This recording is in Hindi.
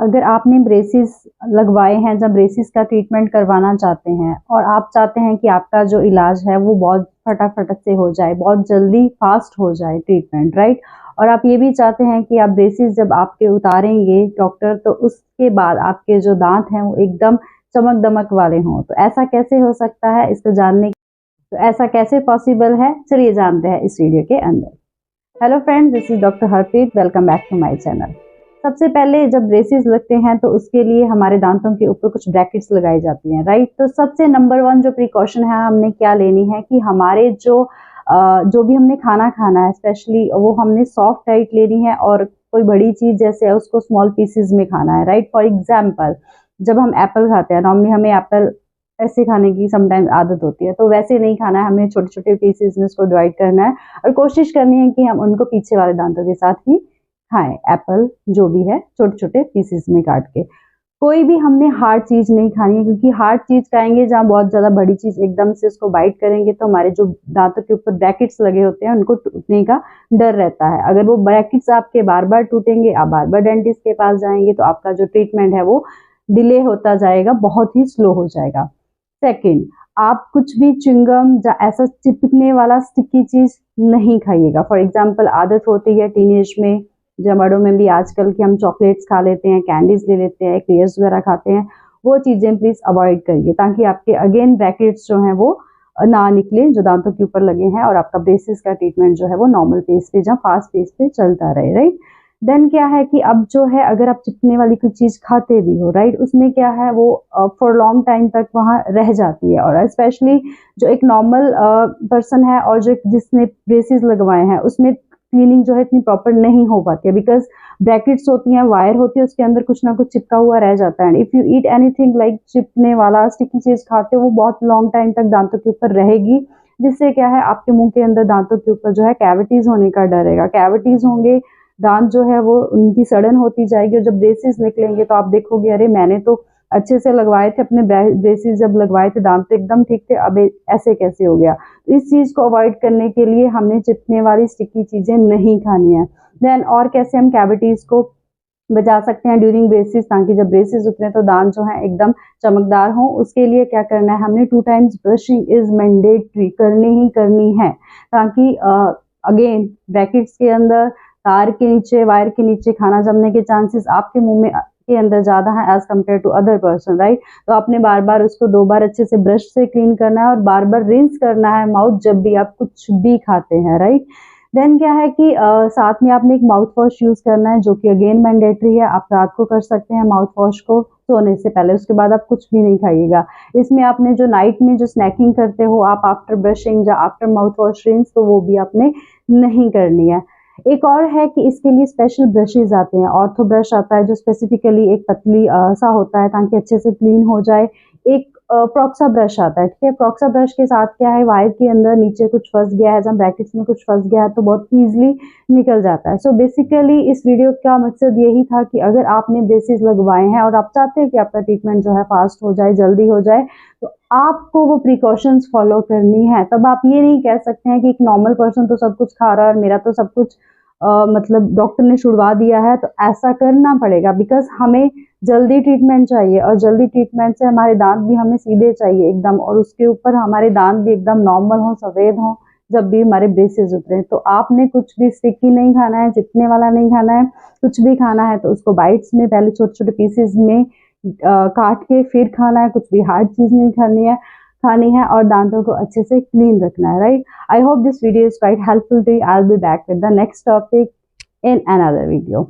अगर आपने ब्रेसेस लगवाए हैं, जब ब्रेसेस का ट्रीटमेंट करवाना चाहते हैं और आप चाहते हैं कि आपका जो इलाज है वो बहुत फटाफट से हो जाए, बहुत जल्दी फास्ट हो जाए ट्रीटमेंट, राइट। और आप ये भी चाहते हैं कि आप ब्रेसेस जब आपके उतारेंगे डॉक्टर, तो उसके बाद आपके जो दांत हैं वो एकदम चमक दमक वाले हों। तो ऐसा कैसे हो सकता है, इसको जानने तो ऐसा कैसे पॉसिबल है, चलिए जानते हैं इस वीडियो के अंदर। Hello friends, this is doctor Harpreet, welcome back to my channel. सबसे पहले जब ब्रेसेस लगते हैं तो उसके लिए हमारे दांतों के ऊपर कुछ ब्रैकेट्स लगाई जाती हैं, राइट। तो सबसे नंबर 1 जो प्रिकॉशन है हमने क्या लेनी है कि हमारे जो भी हमने खाना खाना है स्पेशली वो हमने सॉफ्ट डाइट लेनी है, और कोई बड़ी चीज जैसे है उसको स्मॉल पीसेस में खाना है, राइट। फॉर एग्जाम्पल, जब हम एप्पल खाते हैं, नॉर्मली हमें एप्पल ऐसे खाने की समटाइम्स आदत होती है, तो वैसे नहीं खाना है, हमें छोटे छोटे पीसेस में उसको डिवाइड करना है और कोशिश करनी है कि हम उनको पीछे वाले दांतों के साथ ही खाएं। एप्पल जो भी है छोटे छोटे पीसेस में काट के। कोई भी हमने हार्ड चीज नहीं खानी है, क्योंकि हार्ड चीज खाएंगे जहाँ बहुत ज्यादा बड़ी चीज एकदम से उसको बाइट करेंगे तो हमारे जो दांतों के ऊपर ब्रैकेट्स लगे होते हैं उनको टूटने का डर रहता है। अगर वो ब्रैकेट्स आपके बार बार टूटेंगे, आप बार बार डेंटिस्ट के पास जाएंगे, तो आपका जो ट्रीटमेंट है वो डिले होता जाएगा, बहुत ही स्लो हो जाएगा। सेकंड, आप कुछ भी च्युइंगम या ऐसा चिपकने वाला स्टिकी चीज नहीं खाइएगा। फॉर एग्जांपल, आदत होती है टीनेज में, जब बड़ों में भी आजकल की हम चॉकलेट्स खा लेते हैं, कैंडीज ले लेते हैं, क्लियर्स वगैरह खाते हैं, वो चीजें प्लीज अवॉइड करिए, ताकि आपके अगेन ब्रैकेट्स जो हैं वो ना निकले जो दांतों के ऊपर लगे हैं, और आपका ब्रेसेस का ट्रीटमेंट जो है वो नॉर्मल पेस पे या फास्ट पेस पे चलता रहे, राइट। देन क्या है कि अब जो है, अगर आप चिपकने वाली कोई चीज खाते भी हो, राइट, उसमें क्या है वो फॉर लॉन्ग टाइम तक वहां रह जाती है, और स्पेशली जो एक नॉर्मल पर्सन है और जो जिसने ब्रेसेस लगवाए हैं उसमें क्लीनिंग जो है इतनी प्रॉपर नहीं हो पाती है, बिकॉज ब्रैकेट्स होती हैं, वायर होती है, उसके अंदर कुछ ना कुछ चिपका हुआ रह जाता है। If you eat anything like चिपकने वाला स्टिकी चीज खाते हो, वो बहुत लॉन्ग टाइम तक दांतों के ऊपर रहेगी, जिससे क्या है आपके मुंह के अंदर दांतों के ऊपर जो है कैविटीज होने का डर रहेगा। कैविटीज होंगे, दांत जो है वो उनकी सड़न होती जाएगी, और जब ब्रेसेस निकलेंगे तो आप देखोगे अरे मैंने तो अच्छे से लगवाए थे, अपने ब्रेसेस जब लगवाए थे दांत तो एकदम ठीक थे, अब ऐसे कैसे हो गया। तो इस चीज को अवॉइड करने के लिए हमने चिपकने वाली स्टिकी चीजें नहीं खानी है। देन और कैसे हम कैविटीज को बचा सकते हैं ड्यूरिंग ब्रेसेस, ताकि जब ब्रेसेस उतरे तो दांत जो है एकदम चमकदार हो। उसके लिए क्या करना है, हमने 2 टाइम्स ब्रशिंग इज मैंडेटरी करनी ही करनी है, ताकि अगेन ब्रैकेट्स के अंदर, तार के नीचे, वायर के नीचे खाना जमने के चांसेस आपके मुंह में के अंदर ज्यादा है as compared to other person, right. तो आपने बार बार उसको 2 बार अच्छे से ब्रश से क्लीन करना है, और बार बार रिंस करना है माउथ जब भी आप कुछ भी खाते हैं, राइट। देन क्या है कि साथ में आपने एक माउथ वॉश यूज करना है, जो कि अगेन मैंडेटरी है। आप रात को कर सकते हैं माउथ वॉश को सोने से पहले, उसके बाद आप कुछ भी नहीं खाइएगा। इसमें आपने जो नाइट में जो स्नैकिंग करते हो आप आफ्टर ब्रशिंग या आफ्टर माउथ वॉश रिंस, तो वो भी आपने नहीं करनी है। एक और है कि इसके लिए स्पेशल ब्रशेज आते हैं, ऑर्थो ब्रश आता है जो स्पेसिफिकली एक पतली सा होता है ताकि अच्छे से क्लीन हो जाए। एक प्रोक्सा ब्रश आता है, ठीक है। प्रोक्सा ब्रश के साथ क्या है, वायर के अंदर नीचे कुछ फंस गया है, जब ब्रैकेट्स में कुछ फंस गया है तो बहुत ईजिली निकल जाता है। सो बेसिकली इस वीडियो का मकसद यही था कि अगर आपने ब्रेसेस लगवाए हैं और आप चाहते हैं कि आपका ट्रीटमेंट जो है फास्ट हो जाए, जल्दी हो जाए, तो आपको वो प्रिकॉशंस फॉलो करनी है। तब आप ये नहीं कह सकते हैं कि एक नॉर्मल पर्सन तो सब कुछ खा रहा है और मेरा तो सब कुछ मतलब डॉक्टर ने छुड़वा दिया है, तो ऐसा करना पड़ेगा, बिकॉज हमें जल्दी ट्रीटमेंट चाहिए, और जल्दी ट्रीटमेंट से हमारे दांत भी हमें सीधे चाहिए एकदम, और उसके ऊपर हमारे दांत भी एकदम नॉर्मल हो, सफेद हो जब भी हमारे ब्रेसेस उतरे। तो आपने कुछ भी स्टिकी नहीं खाना है, चिपकने वाला नहीं खाना है, कुछ भी खाना है तो उसको बाइट्स में पहले छोटे छोटे पीसेस में काट के फिर खाना है। कुछ भी हार्ड चीज नहीं खानी है, और दांतों को अच्छे से क्लीन रखना है, right. I hope this video is quite helpful to you. I will be back with the next topic in another video.